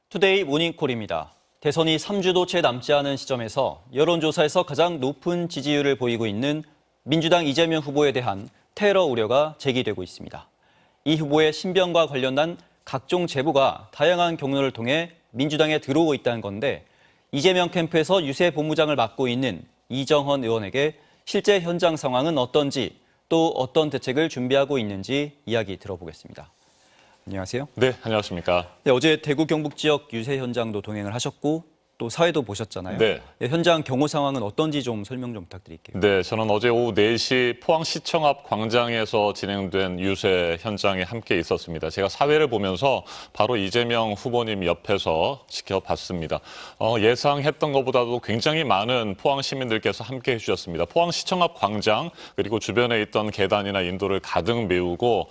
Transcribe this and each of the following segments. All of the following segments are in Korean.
투데이 모닝콜입니다. 대선이 3주도 채 남지 않은 시점에서 여론조사에서 가장 높은 지지율을 보이고 있는 민주당 이재명 후보에 대한 테러 우려가 제기되고 있습니다. 이 후보의 신변과 관련한 각종 제보가 다양한 경로를 통해 민주당에 들어오고 있다는 건데, 이재명 캠프에서 유세 본부장을 맡고 있는 이정헌 의원에게 실제 현장 상황은 어떤지, 또 어떤 대책을 준비하고 있는지 이야기 들어보겠습니다. 안녕하세요. 네, 안녕하십니까. 네, 어제 대구 경북 지역 유세 현장도 동행을 하셨고 또 사회도 보셨잖아요. 네. 현장 경호 상황은 어떤지 좀 설명 좀 부탁드릴게요. 네, 저는 어제 오후 4시 포항시청 앞 광장에서 진행된 유세 현장에 함께 있었습니다. 제가 사회를 보면서 바로 이재명 후보님 옆에서 지켜봤습니다. 예상했던 것보다도 굉장히 많은 포항 시민들께서 함께 해주셨습니다. 포항시청 앞 광장 그리고 주변에 있던 계단이나 인도를 가득 메우고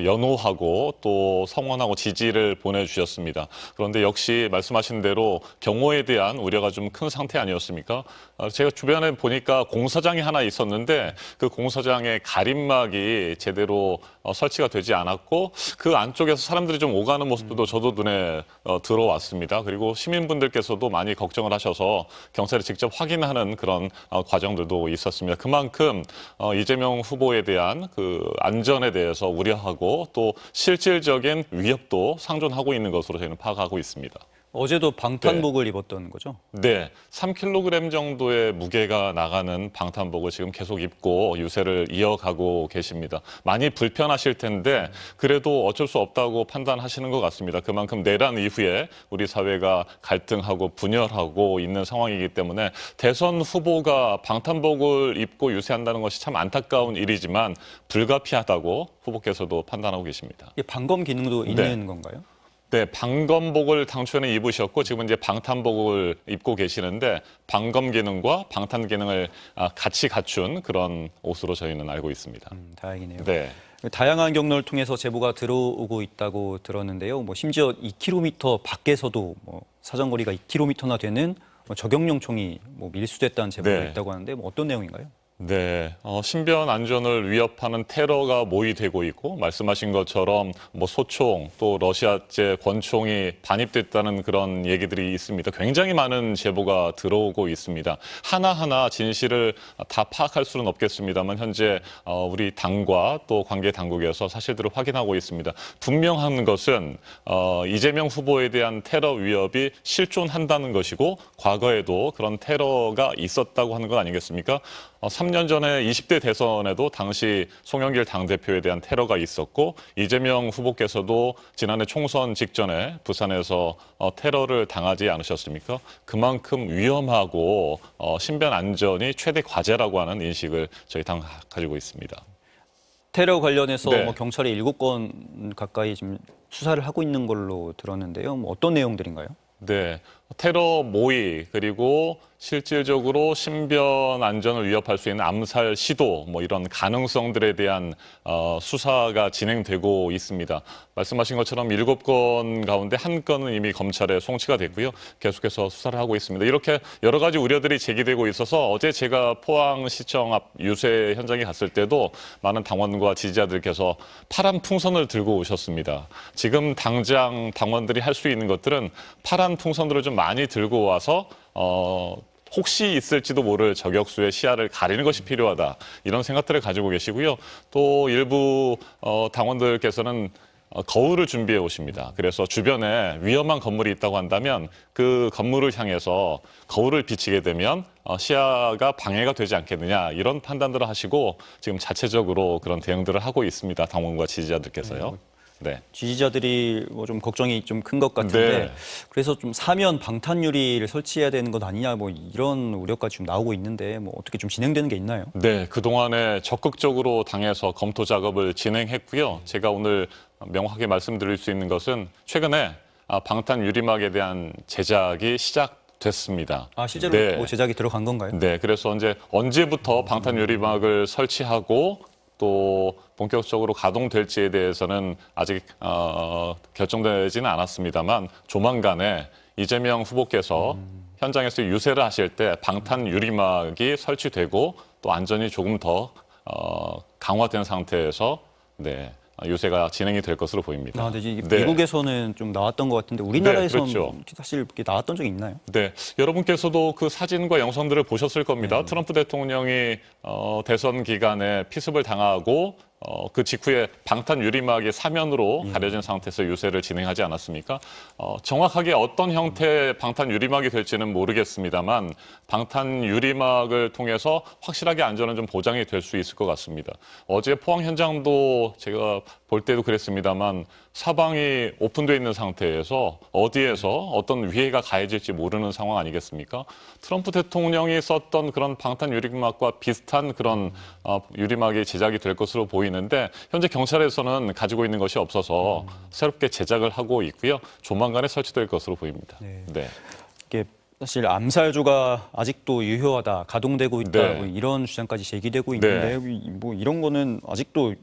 연호하고 또 성원하고 지지를 보내주셨습니다. 그런데 역시 말씀하신 대로 경호에 대한 우려가 좀 큰 상태 아니었습니까? 제가 주변에 보니까 공사장이 하나 있었는데 그 공사장의 가림막이 제대로 설치가 되지 않았고 그 안쪽에서 사람들이 좀 오가는 모습도 저도 눈에 들어왔습니다. 그리고 시민분들께서도 많이 걱정을 하셔서 경찰이 직접 확인하는 그런 과정들도 있었습니다. 그만큼 이재명 후보에 대한 그 안전에 대해서 우려하고 또 실질적인 위협도 상존하고 있는 것으로 저희는 파악하고 있습니다. 어제도 방탄복을 입었던 거죠? 네, 3kg 정도의 무게가 나가는 방탄복을 지금 계속 입고 유세를 이어가고 계십니다. 많이 불편하실 텐데 그래도 어쩔 수 없다고 판단하시는 것 같습니다. 그만큼 내란 이후에 우리 사회가 갈등하고 분열하고 있는 상황이기 때문에 대선 후보가 방탄복을 입고 유세한다는 것이 참 안타까운 일이지만 불가피하다고 후보께서도 판단하고 계십니다. 이게 방검 기능도 있는 건가요? 네, 방검복을 당초에는 입으셨고 지금은 이제 방탄복을 입고 계시는데 방검 기능과 방탄 기능을 같이 갖춘 그런 옷으로 저희는 알고 있습니다. 다행이네요. 네. 다양한 경로를 통해서 제보가 들어오고 있다고 들었는데요. 심지어 2km 밖에서도 사정거리가 2km나 되는 저격용 총이 밀수됐다는 제보가 네. 있다고 하는데 어떤 내용인가요? 네, 신변 안전을 위협하는 테러가 모의되고 있고 말씀하신 것처럼 소총 또 러시아제 권총이 반입됐다는 그런 얘기들이 있습니다. 굉장히 많은 제보가 들어오고 있습니다. 하나하나 진실을 다 파악할 수는 없겠습니다만 현재 우리 당과 또 관계 당국에서 사실들을 확인하고 있습니다. 분명한 것은 이재명 후보에 대한 테러 위협이 실존한다는 것이고 과거에도 그런 테러가 있었다고 하는 것 아니겠습니까? 3년 전에 20대 대선에도 당시 송영길 당대표에 대한 테러가 있었고 이재명 후보께서도 지난해 총선 직전에 부산에서 테러를 당하지 않으셨습니까? 그만큼 위험하고 신변 안전이 최대 과제라고 하는 인식을 저희 당 가지고 있습니다. 테러 관련해서 네. 경찰이 7건 가까이 지금 수사를 하고 있는 걸로 들었는데요. 어떤 내용들인가요? 네, 테러 모의 그리고 실질적으로 신변 안전을 위협할 수 있는 암살 시도 이런 가능성들에 대한 수사가 진행되고 있습니다. 말씀하신 것처럼 7건 가운데 1건은 이미 검찰에 송치가 됐고요. 계속해서 수사를 하고 있습니다. 이렇게 여러 가지 우려들이 제기되고 있어서 어제 제가 포항시청 앞 유세 현장에 갔을 때도 많은 당원과 지지자들께서 파란 풍선을 들고 오셨습니다. 지금 당장 당원들이 할 수 있는 것들은 파란 풍선들을 좀 많이 들고 와서 혹시 있을지도 모를 저격수의 시야를 가리는 것이 필요하다. 이런 생각들을 가지고 계시고요. 또 일부 당원들께서는 거울을 준비해 오십니다. 그래서 주변에 위험한 건물이 있다고 한다면 그 건물을 향해서 거울을 비치게 되면 시야가 방해가 되지 않겠느냐 이런 판단들을 하시고 지금 자체적으로 그런 대응들을 하고 있습니다. 당원과 지지자들께서요. 네. 지지자들이 좀 걱정이 좀 큰 것 같은데, 네. 그래서 좀 사면 방탄 유리를 설치해야 되는 것 아니냐 이런 우려까지 좀 나오고 있는데 어떻게 좀 진행되는 게 있나요? 네, 그동안에 적극적으로 당에서 검토 작업을 진행했고요. 제가 오늘 명확하게 말씀드릴 수 있는 것은 최근에 방탄 유리막에 대한 제작이 시작됐습니다. 실제로 네. 제작이 들어간 건가요? 네, 그래서 이제 언제부터 방탄 유리막을 설치하고 또 본격적으로 가동될지에 대해서는 아직 결정되지는 않았습니다만 조만간에 이재명 후보께서 현장에서 유세를 하실 때 방탄 유리막이 설치되고 또 안전이 조금 더 강화된 상태에서 유세가 진행이 될 것으로 보입니다. 근데 이게 네. 미국에서는 좀 나왔던 것 같은데 우리나라에서는 네, 그렇죠. 사실 이렇게 나왔던 적이 있나요? 네, 여러분께서도 그 사진과 영상들을 보셨을 겁니다. 트럼프 대통령이 대선 기간에 피습을 당하고 그 직후에 방탄 유리막이 사면으로 가려진 상태에서 유세를 진행하지 않았습니까? 정확하게 어떤 형태의 방탄 유리막이 될지는 모르겠습니다만 방탄 유리막을 통해서 확실하게 안전은 좀 보장이 될 수 있을 것 같습니다. 어제 포항 현장도 제가 볼 때도 그랬습니다만 사방이 오픈되어 있는 상태에서 어디에서 어떤 위해가 가해질지 모르는 상황 아니겠습니까? 트럼프 대통령이 썼던 그런 방탄 유리막과 비슷한 그런 유리막이 제작이 될 것으로 보이는데 현재 경찰에서는 가지고 있는 것이 없어서 새롭게 제작을 하고 있고요. 조만간에 설치될 것으로 보입니다. 네. 이게 사실 암살조가 아직도 유효하다, 가동되고 있다 네. 뭐 이런 주장까지 제기되고 있는데 뭐 이런 거는 아직도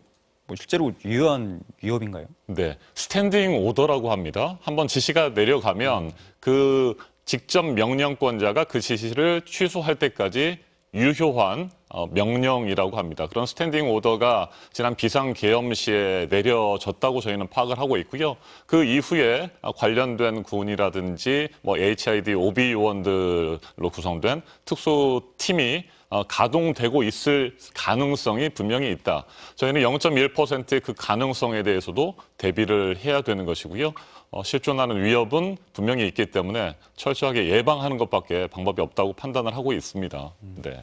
뭐 실제로 유효한 위협인가요? 네, 스탠딩 오더라고 합니다. 한번 지시가 내려가면 그 직접 명령권자가 그 지시를 취소할 때까지 유효한 명령이라고 합니다. 그런 스탠딩 오더가 지난 비상계엄 시에 내려졌다고 저희는 파악을 하고 있고요. 그 이후에 관련된 군이라든지 뭐 HID OB 요원들로 구성된 특수팀이 가동되고 있을 가능성이 분명히 있다. 저희는 0.1%의 그 가능성에 대해서도 대비를 해야 되는 것이고요. 실존하는 위협은 분명히 있기 때문에 철저하게 예방하는 것밖에 방법이 없다고 판단을 하고 있습니다. 네.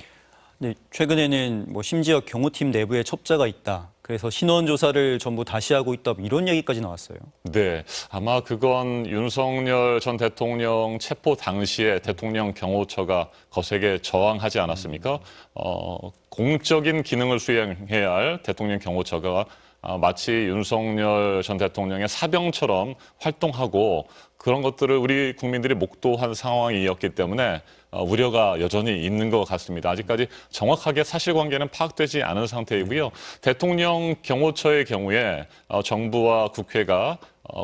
네, 최근에는 뭐 심지어 경호팀 내부에 첩자가 있다. 그래서 신원 조사를 전부 다시 하고 있다. 뭐 이런 얘기까지 나왔어요. 네, 아마 그건 윤석열 전 대통령 체포 당시에 대통령 경호처가 거세게 저항하지 않았습니까? 공적인 기능을 수행해야 할 대통령 경호처가 마치 윤석열 전 대통령의 사병처럼 활동하고 그런 것들을 우리 국민들이 목도한 상황이었기 때문에 우려가 여전히 있는 것 같습니다. 아직까지 정확하게 사실관계는 파악되지 않은 상태이고요. 대통령 경호처의 경우에 정부와 국회가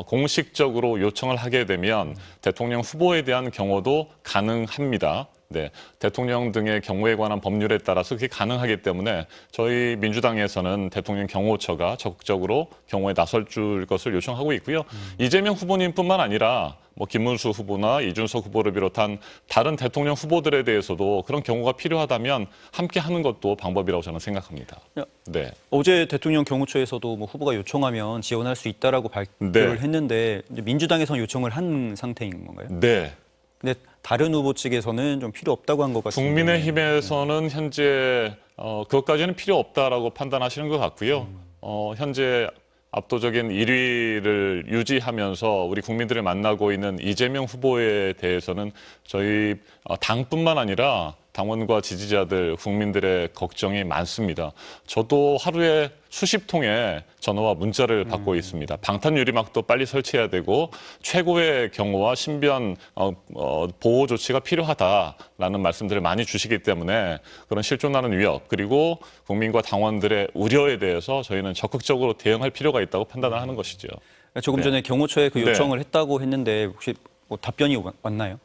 공식적으로 요청을 하게 되면 대통령 후보에 대한 경호도 가능합니다. 네, 대통령 등의 경우에 관한 법률에 따라서 그게 가능하기 때문에 저희 민주당에서는 대통령 경호처가 적극적으로 경호에 나설 줄 것을 요청하고 있고요. 이재명 후보님뿐만 아니라 뭐 김문수 후보나 이준석 후보를 비롯한 다른 대통령 후보들에 대해서도 그런 경우가 필요하다면 함께 하는 것도 방법이라고 저는 생각합니다. 네. 어제 대통령 경호처에서도 뭐 후보가 요청하면 지원할 수 있다라고 발표를 했는데 민주당에서는 요청을 한 상태인 건가요? 네. 근데 다른 후보 측에서는 좀 필요 없다고 한 것 같습니다. 국민의힘에서는 현재 그것까지는 필요 없다라고 판단하시는 것 같고요. 현재 압도적인 1위를 유지하면서 우리 국민들을 만나고 있는 이재명 후보에 대해서는 저희 당뿐만 아니라 당원과 지지자들, 국민들의 걱정이 많습니다. 저도 하루에 수십 통의 전화와 문자를 받고 있습니다. 방탄 유리막도 빨리 설치해야 되고 최고의 경호와 신변 보호 조치가 필요하다라는 말씀들을 많이 주시기 때문에 그런 실존하는 위협 그리고 국민과 당원들의 우려에 대해서 저희는 적극적으로 대응할 필요가 있다고 판단을 하는 것이죠. 조금 전에 경호처에 그 요청을 했다고 했는데 혹시 뭐 답변이 왔나요?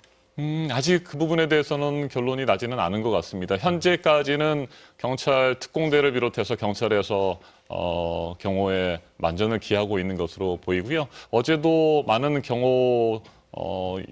아직 그 부분에 대해서는 결론이 나지는 않은 것 같습니다. 현재까지는 경찰 특공대를 비롯해서 경찰에서 경호에 만전을 기하고 있는 것으로 보이고요. 어제도 많은 경호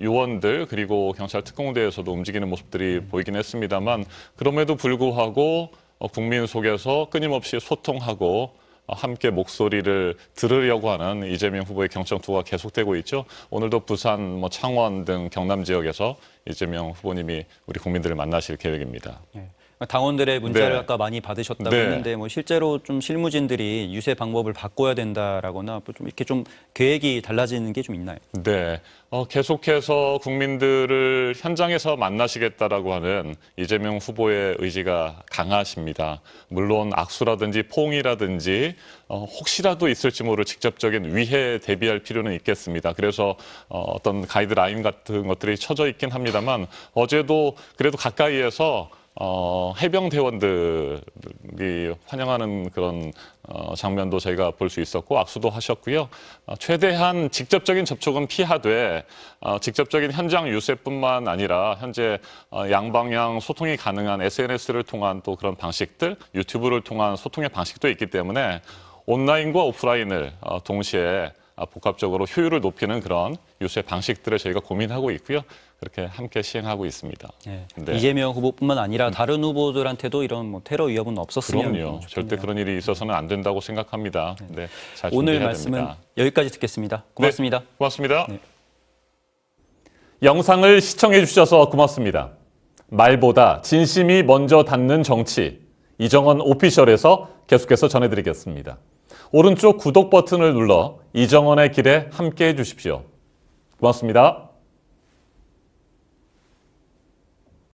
요원들 그리고 경찰 특공대에서도 움직이는 모습들이 보이긴 했습니다만 그럼에도 불구하고 국민 속에서 끊임없이 소통하고 함께 목소리를 들으려고 하는 이재명 후보의 경청투가 계속되고 있죠. 오늘도 부산, 창원 등 경남 지역에서 이재명 후보님이 우리 국민들을 만나실 계획입니다. 네. 당원들의 문자를 아까 많이 받으셨다고 했는데 뭐 실제로 좀 실무진들이 유세 방법을 바꿔야 된다라거나 좀 이렇게 좀 계획이 달라지는 게 좀 있나요? 네, 계속해서 국민들을 현장에서 만나시겠다라고 하는 이재명 후보의 의지가 강하십니다. 물론 악수라든지 포옹이라든지 혹시라도 있을지 모를 직접적인 위해 대비할 필요는 있겠습니다. 그래서 어떤 가이드라인 같은 것들이 쳐져 있긴 합니다만 어제도 그래도 가까이에서 해병대원들이 환영하는 그런 장면도 저희가 볼 수 있었고 악수도 하셨고요. 최대한 직접적인 접촉은 피하되 직접적인 현장 유세뿐만 아니라 현재 양방향 소통이 가능한 SNS를 통한 또 그런 방식들, 유튜브를 통한 소통의 방식도 있기 때문에 온라인과 오프라인을 동시에 복합적으로 효율을 높이는 그런 유세 방식들을 저희가 고민하고 있고요. 그렇게 함께 시행하고 있습니다. 네. 네. 이재명 후보뿐만 아니라 다른 후보들한테도 이런 뭐 테러 위협은 없었으면 그럼요. 좋겠네요. 절대 그런 일이 있어서는 안 된다고 생각합니다. 네, 잘 오늘 준비해야 말씀은 됩니다. 여기까지 듣겠습니다. 고맙습니다. 네, 고맙습니다. 네. 영상을 시청해 주셔서 고맙습니다. 말보다 진심이 먼저 닿는 정치, 이정헌 오피셜에서 계속해서 전해드리겠습니다. 오른쪽 구독 버튼을 눌러 이정헌의 길에 함께해 주십시오. 고맙습니다.